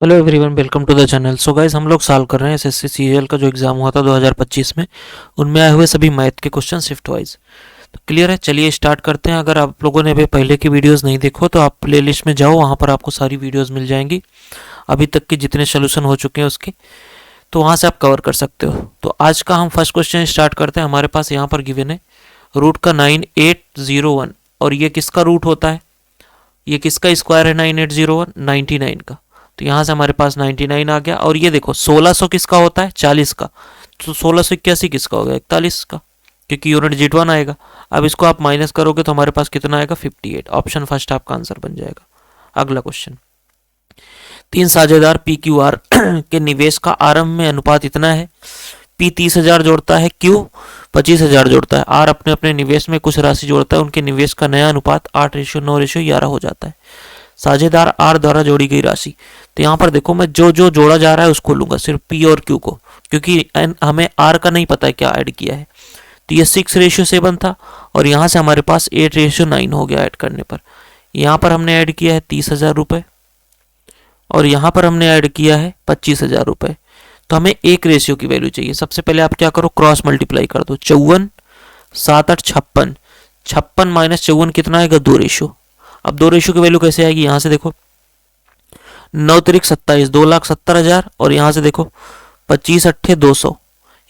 Hello everyone, welcome to the channel. So guys, हम लोग solve कर रहे हैं एसएससी सीजीएल का जो एग्ज़ाम हुआ था 2025 में, उनमें आए हुए सभी मैथ के क्वेश्चन शिफ्ट वाइज। तो क्लियर है, चलिए स्टार्ट करते हैं। अगर आप लोगों ने अभी पहले की वीडियोस नहीं देखो तो आप प्लेलिस्ट में जाओ, वहाँ पर आपको सारी वीडियोस मिल जाएंगी अभी तक के जितने सोल्यूशन हो चुके हैं उसके, तो वहाँ से आप कवर कर सकते हो। तो आज का हम फर्स्ट क्वेश्चन स्टार्ट करते हैं। हमारे पास यहाँ पर गिवन है रूट का 9801, और ये किसका रूट होता है, ये किसका स्क्वायर है 9801, 99 का। तो यहाँ से हमारे पास 99 आ गया। और ये देखो 1600 किसका होता है, 40 का। तो 1681 किसका हो गया, 41 का, क्योंकि यूनिट G1 आएगा। अब इसको आप माइनस करोगे तो हमारे पास कितना आएगा, 58। ऑप्शन फर्स्ट आपका आंसर बन जाएगा। अगला क्वेश्चन, तीन साझेदार पी क्यू आर के निवेश का आरंभ में अनुपात इतना है। पी 30,000 जोड़ता है, क्यू 25,000 जोड़ता है, आर अपने अपने निवेश में कुछ राशि जोड़ता है। उनके निवेश का नया अनुपात 8:9:11 हो जाता है। साझेदार आर द्वारा जोड़ी गई राशि। तो यहाँ पर देखो, मैं जो जो जोड़ा जा रहा है उसको लूंगा, सिर्फ पी और क्यू को, क्योंकि हमें आर का नहीं पता है क्या ऐड किया है। तो ये 6:7 था, और यहाँ से हमारे पास 8:9 हो गया ऐड करने पर। यहाँ पर हमने ऐड किया है 30,000 रुपये, और यहाँ पर हमने ऐड किया है 25,000 रुपये। तो हमें एक रेशियो की वैल्यू चाहिए। सबसे पहले आप क्या करो, क्रॉस मल्टीप्लाई कर दो। 54, 7, 8, 56। 56 माइनस 54 कितना आएगा, 2 रेशियो। अब 2 रेशियो की वैल्यू कैसे आएगी, यहाँ से देखो 9 तिरिक 27, 2,70,000, और यहाँ से देखो 25 अट्ठे 200,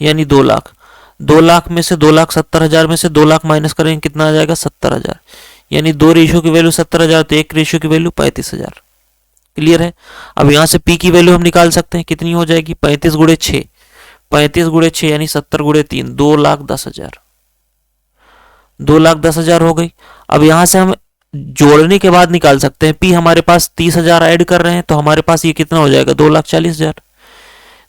यानी 2 लाख। 2 लाख में से 2,70,000 में से 2 लाख माइनस करेंगे, कितना आ जाएगा, 70,000। यानी 2 रेशियो की वैल्यू 70,000, तो 1 रेशियो की वैल्यू 35,000। क्लियर है। अब यहाँ से पी की वैल्यू हम निकाल सकते हैं, कितनी हो जाएगी, 35 गुणे 6, 35 गुणे 6 यानी 70 गुणे 3, 2,10,000। 2,10,000 हो गई। अब यहाँ से हम जोड़ने के बाद निकाल सकते हैं। पी हमारे पास 30,000 ऐड कर रहे हैं, तो हमारे पास ये कितना हो जाएगा, 2,40,000।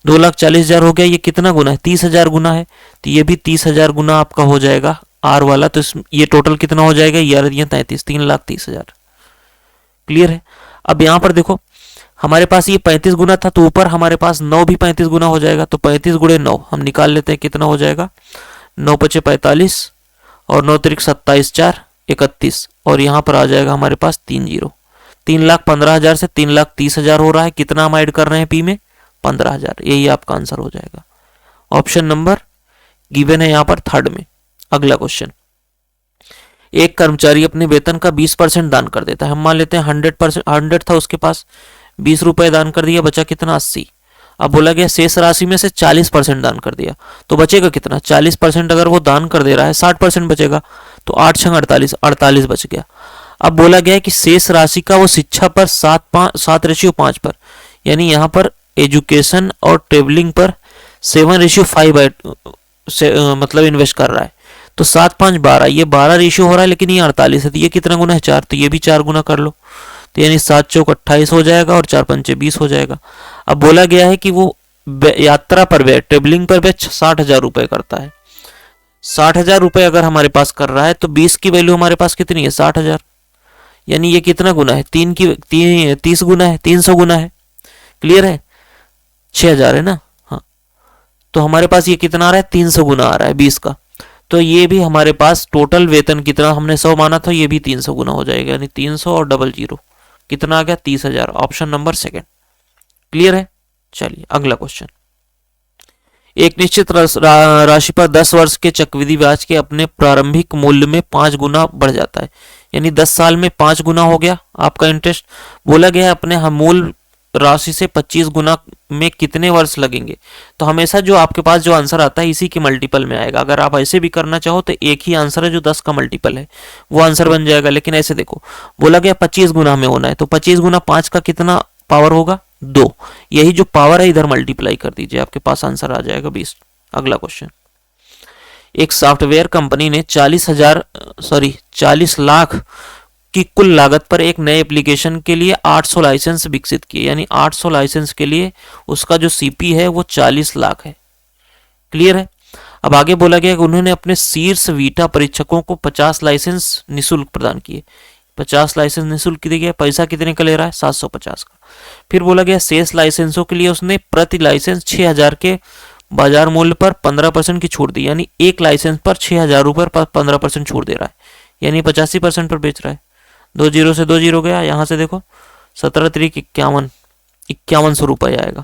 2,40,000 हो गया। ये कितना गुना है, 30,000 गुना है, तो ये भी 30,000 गुना आपका हो जाएगा आर वाला। तो ये टोटल कितना हो जाएगा, ये 33, 3,30,000। क्लियर है। अब यहाँ पर देखो, हमारे पास ये 35 गुना था, तो ऊपर हमारे पास 9 भी 35 गुना हो जाएगा। तो 35 गुणे 9 हम निकाल लेते हैं, कितना हो जाएगा, 9 पचे 45, और 9 तिरिक 27, 4 31, और यहाँ पर आ जाएगा हमारे पास 3 जीरो। 3,15,000 से 3,30,000 हो रहा है। कितना हम ऐड कर रहे हैं पी में, 15,000। यही आपका आंसर हो जाएगा। ऑप्शन नंबर गिवन है यहाँ पर थर्ड में। अगला क्वेश्चन, एक कर्मचारी अपने वेतन का 20% दान कर देता है। हम मान लेते हैं 100%, 100 था उसके पास, 20 रुपए दान कर दिया, बचा कितना, 80। अब बोला गया शेष राशि में से 40% दान कर दिया, तो बचेगा कितना, 40% अगर वो दान कर दे रहा है 60% बचेगा। तो 8 छंग 48, 48 बच गया। अब बोला गया है कि शेष राशि का वो शिक्षा पर 7:5 पर, यानी यहाँ पर एजुकेशन और ट्रेवलिंग पर 7:5 मतलब इन्वेस्ट कर रहा है। तो 7 5 12, ये 12 रेशियो हो रहा है, लेकिन ये 48 है, तो ये कितना गुना है, 4। तो ये भी 4 गुना कर लो, तो यानी 7 चौक 28 हो जाएगा, और 4 पंचे 20 हो जाएगा। अब बोला गया है कि वो यात्रा पर व्यय, ट्रेवलिंग पर व्यय 60,000 रुपये करता है। 60,000 रुपये अगर हमारे पास कर रहा है, तो 20 की वैल्यू हमारे पास कितनी है, 60,000। यानी ये कितना गुना है, 30 गुना है, 300 गुना है। क्लियर है, 6,000 है ना, हाँ। तो हमारे पास ये कितना आ रहा है, 300 गुना आ रहा है 20 का। तो ये भी हमारे पास टोटल वेतन कितना हमने 100 माना था, ये भी 300 गुना हो जाएगा, यानी 300 और डबल जीरो, कितना आ गया, 30,000। Option number second. क्लियर है। चलिए अगला क्वेश्चन, एक निश्चित राशि पर 10 वर्ष के चक्रवृद्धि ब्याज के अपने प्रारंभिक मूल्य में 5 गुना बढ़ जाता है, यानी 10 साल में 5 गुना हो गया आपका इंटरेस्ट। बोला गया है अपने मूल राशि से 25 गुना में कितने वर्ष लगेंगे। तो हमेशा जो आपके पास जो आंसर आता है इसी के मल्टीपल में आएगा। अगर आप ऐसे भी करना चाहो तो एक ही आंसर है जो 10 का मल्टीपल है, वो आंसर बन जाएगा। लेकिन ऐसे देखो, बोला गया 25 गुना हमें होना है, तो 25 गुना 5 का कितना पावर होगा, 2। यही जो पावर है इधर मल्टीप्लाई कर दीजिए, आपके पास आंसर आ जाएगा 20। अगला क्वेश्चन, एक सॉफ्टवेयर कंपनी ने 40 लाख की कुल लागत पर एक नए एप्लीकेशन के लिए 800 लाइसेंस विकसित किए, यानी 800 लाइसेंस के लिए उसका जो सीपी है वो 40 लाख है। क्लियर है। अब आगे बोला गया कि उन्होंने अपने शीर्ष वीटा परीक्षकों को 50 लाइसेंस निःशुल्क प्रदान किए। 50 लाइसेंस निःशुल्क दिए गया, पैसा कितने का ले रहा है, 750 का। फिर बोला गया शेष लाइसेंसों के लिए उसने प्रति लाइसेंस 6,000 के बाजार मूल्य पर 15% की छूट दी, यानी एक लाइसेंस पर 6,000 रुपये पर 15% छूट दे रहा है, यानी 85% पर बेच रहा है। 2 जीरो से 2 जीरो गया, यहाँ से देखो 17 तिरिक 51, 5100 आएगा।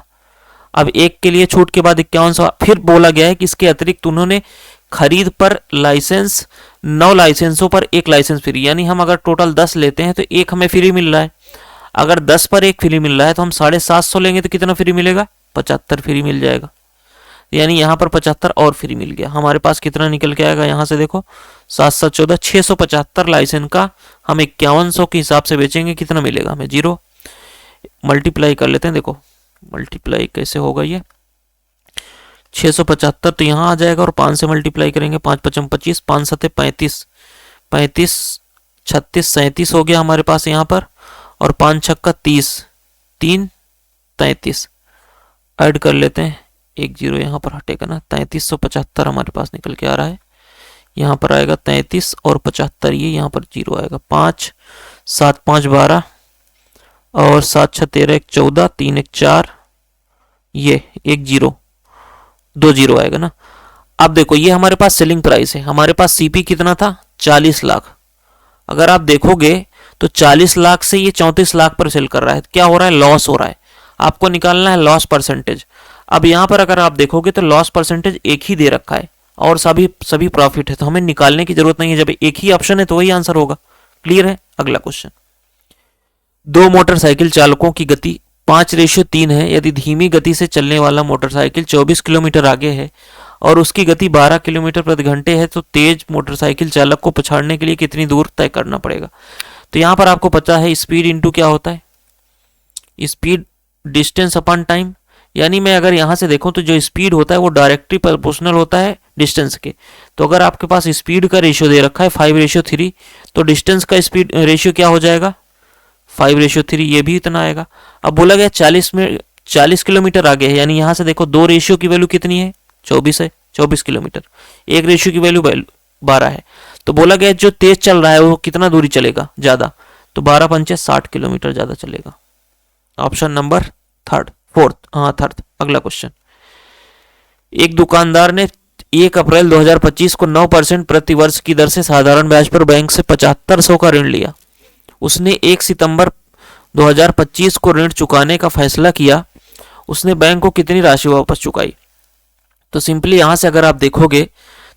अब एक के लिए छूट के बाद 5100। फिर बोला गया है कि इसके अतिरिक्त उन्होंने खरीद पर लाइसेंस 9 लाइसेंसों पर 1 लाइसेंस फ्री, यानी हम अगर टोटल 10 लेते हैं तो एक हमें फ्री मिल रहा है। अगर 10 पर 1 फ्री मिल रहा है तो हम 750 लेंगे तो कितना फ्री मिलेगा? 75 फ्री मिल जाएगा। यानी यहाँ पर 75 और फ्री मिल गया। हमारे पास कितना निकल के आएगा? यहाँ से देखो 7 7 14 675 लाइसेंस का हम 5100 के हिसाब से बेचेंगे, कितना मिलेगा हमें? 0। मल्टीप्लाई कर लेते हैं, देखो मल्टीप्लाई कैसे होगा ये 675 तो यहाँ आ जाएगा और 5 से मल्टीप्लाई करेंगे, 5 5 25, 5 7 35, 35 36 37 हो गया हमारे पास यहाँ पर, और 5 6 30, 3 33 ऐड कर लेते हैं, एक जीरो यहाँ पर हटेगा ना, 3375 हमारे पास निकल के आ रहा है। यहाँ पर आएगा 33 और 75, ये यहाँ पर जीरो आएगा। 5 7 5 12 और 7 6 13 1 14 3 1 4, ये एक जीरो 2 जीरो आएगा ना। अब देखो ये हमारे पास सेलिंग प्राइस है, हमारे पास सीपी कितना था? 40 लाख। अगर आप देखोगे तो 40 लाख से ये 34 लाख पर सेल कर रहा है, क्या हो रहा है? लॉस हो रहा है। आपको निकालना है लॉस परसेंटेज। अब यहाँ पर अगर आप देखोगे तो लॉस परसेंटेज एक ही दे रखा है और सभी प्रॉफिट है, तो हमें निकालने की जरूरत नहीं है। जब एक ही ऑप्शन है तो वही आंसर होगा। क्लियर है? अगला क्वेश्चन, 2 मोटरसाइकिल चालकों की गति 5:3 है। यदि धीमी गति से चलने वाला मोटरसाइकिल 24 किलोमीटर आगे है और उसकी गति 12 किलोमीटर प्रति घंटे है, तो तेज मोटरसाइकिल चालक को पछाड़ने के लिए कितनी दूर तय करना पड़ेगा? तो यहाँ पर आपको पता है स्पीड इंटू क्या होता है? Speed distance upon time. यानी मैं अगर यहाँ से देखूं तो जो स्पीड होता है वो डायरेक्टली प्रोपोर्शनल होता है डिस्टेंस के। तो अगर आपके पास स्पीड का रेशियो दे रखा है 5:3, तो डिस्टेंस का स्पीड रेशियो क्या हो जाएगा? 5:3, ये भी इतना आएगा। अब बोला गया 40 किलोमीटर आगे है, यानी यहाँ से देखो 2 रेशियो की वैल्यू कितनी है? 24 है, 24 किलोमीटर। 1 रेशियो की वैल्यू 12 है। तो बोला गया जो तेज चल रहा है वो कितना दूरी चलेगा? ज्यादा। तो 12 पंचे 60 किलोमीटर ज्यादा चलेगा। Option number third. अगला क्वेश्चन, एक दुकानदार ने 1 अप्रैल 2025 को 9% प्रति वर्ष की दर से साधारण ब्याज पर बैंक से 7500 का ऋण लिया। उसने 1 सितंबर 2025 को ऋण चुकाने का फैसला किया। उसने बैंक को कितनी राशि वापस चुकाई? तो सिंपली यहां से अगर आप देखोगे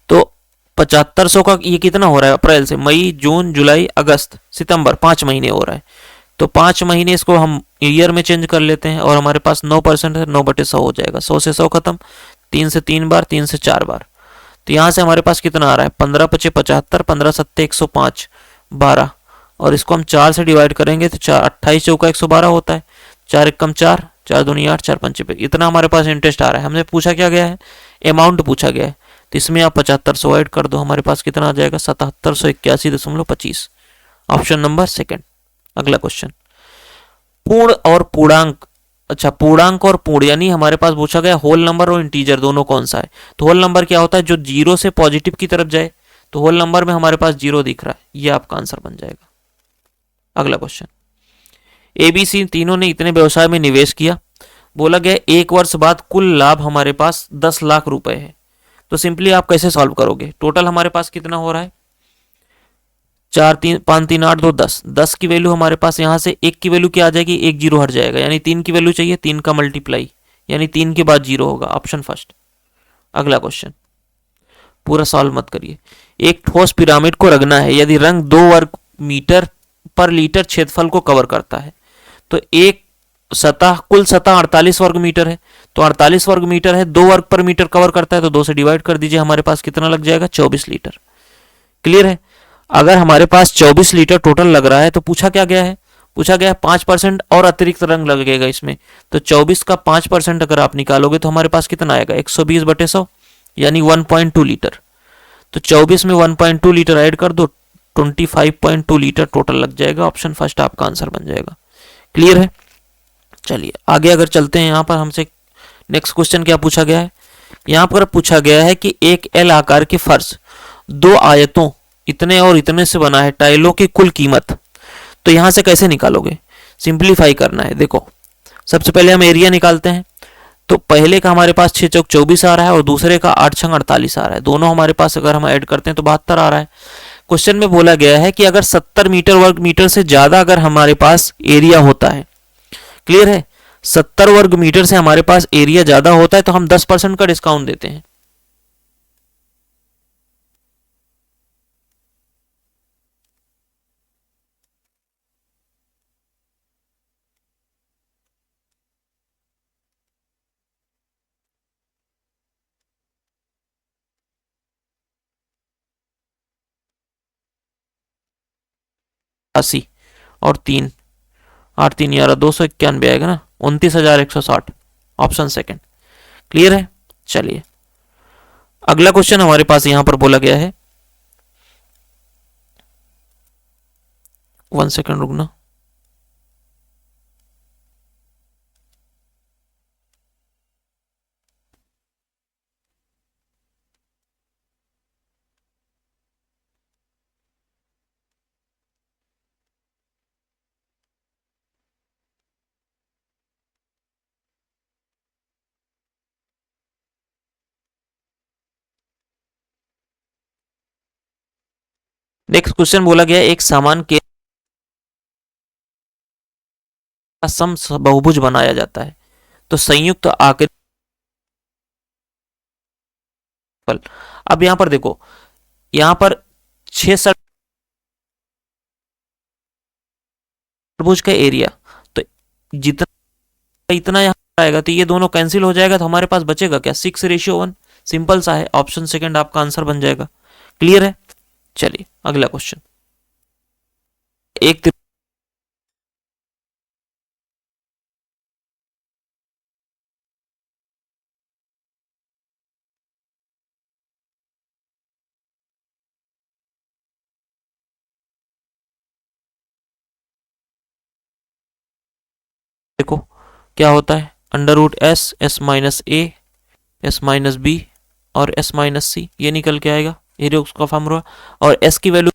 तो 7500 का ये कितना हो रहा है? अप्रैल से मई, जून, जुलाई, अगस्त, सितंबर, 5 महीने हो रहा है। तो 5 महीने इसको हम ईयर में चेंज कर लेते हैं और हमारे पास 9% है, 9/100 हो जाएगा। 100 से 100 खत्म, 3 से 3 बार, 3 से 4 बार। तो यहाँ से हमारे पास कितना आ रहा है? 15 पचे 75, 15 सत्ते 105, 12, और इसको हम 4 से डिवाइड करेंगे तो 4 28 चौका 112 होता है। 4 एकम 4, 4 दूनी 8, 4 पंचे पे, इतना हमारे पास इंटरेस्ट आ रहा है। हमने पूछा क्या गया है? अमाउंट पूछा गया है। तो इसमें आप 7500 ऐड कर दो, हमारे पास कितना आ जाएगा? 7781.25। Option number second. अगला क्वेश्चन, पूर्ण और पूर्णांक। अच्छा, पूर्णांक और पूर्ण, यानी हमारे पास पूछा गया होल नंबर और इंटीजर दोनों कौन सा है। तो होल नंबर क्या होता है? जो 0 से पॉजिटिव की तरफ जाए। तो होल नंबर में हमारे पास 0 दिख रहा है, ये आपका आंसर बन जाएगा। अगला क्वेश्चन, ABC तीनों ने इतने व्यवसाय में निवेश किया। बोला गया 1 वर्ष बाद कुल लाभ हमारे पास 10 लाख रुपए है। तो सिंपली आप कैसे सॉल्व करोगे? टोटल हमारे पास कितना हो रहा है? 4 3 5 3 8 2 10। 10 की वैल्यू हमारे पास यहाँ से 1 की वैल्यू क्या आ जाएगी? 1 जीरो हट जाएगा, यानी 3 की वैल्यू चाहिए, 3 का मल्टीप्लाई, यानी 3 के बाद 0 होगा। Option first. अगला क्वेश्चन, पूरा सॉल्व मत करिए। एक ठोस पिरामिड को रंगना है। यदि रंग 2 वर्ग मीटर पर लीटर क्षेत्रफल को कवर करता है, तो एक सतह कुल सतह 48 वर्ग मीटर है। तो 48 वर्ग मीटर है, 2 वर्ग पर मीटर कवर करता है, तो 2 से डिवाइड कर दीजिए, हमारे पास कितना लग जाएगा? 24 लीटर। क्लियर है? अगर हमारे पास 24 लीटर टोटल लग रहा है तो पूछा क्या गया है? पूछा गया है 5% और अतिरिक्त रंग लगेगा इसमें। तो 24 का 5% अगर आप निकालोगे तो हमारे पास कितना आएगा? 120/100, यानी 1.2 लीटर। तो 24 में 1.2 लीटर ऐड कर दो, 25.2 लीटर टोटल लग जाएगा। ऑप्शन फर्स्ट आपका आंसर बन जाएगा। क्लियर है? चलिए आगे अगर चलते हैं, यहाँ पर हमसे नेक्स्ट क्वेश्चन क्या पूछा गया है? यहाँ पर पूछा गया है कि एक एल आकार के फर्श 2 आयतों इतने और इतने से बना है, टाइलों की कुल कीमत। तो यहां से कैसे निकालोगे? सिंपलीफाई करना है। देखो सबसे पहले हम एरिया निकालते हैं। तो पहले का हमारे पास 6 चौक 24 आ रहा है और दूसरे का 8 छंग 48 आ रहा है। दोनों हमारे पास अगर हम ऐड करते हैं तो 72 आ रहा है। क्वेश्चन में बोला गया है कि अगर 70 मीटर वर्ग मीटर से ज्यादा अगर हमारे पास एरिया होता है, क्लियर है, 70 वर्ग मीटर से हमारे पास एरिया ज्यादा होता है तो हम 10% का डिस्काउंट देते हैं। अस्सी और 3, 8 3 11 291 आएगा ना, 29,160, ऑप्शन सेकंड। क्लियर है। चलिए अगला क्वेश्चन हमारे पास यहां पर बोला गया है, 1 सेकंड रुकना। नेक्स्ट क्वेश्चन बोला गया एक सामान के सम बहुभुज बनाया जाता है तो संयुक्त आकृति। अब यहां पर देखो, यहां पर 6 षटभुज का एरिया, तो जितना इतना यहाँ आएगा तो ये दोनों कैंसिल हो जाएगा, तो हमारे पास बचेगा क्या, 6:1। सिंपल सा है, ऑप्शन सेकंड आपका आंसर बन जाएगा। क्लियर है। चलिए अगला क्वेश्चन, एक देखो क्या होता है, √s, s-a, s-b और s-c, ये निकल के आएगा, ये उसका फॉर्मूला। और s की वैल्यू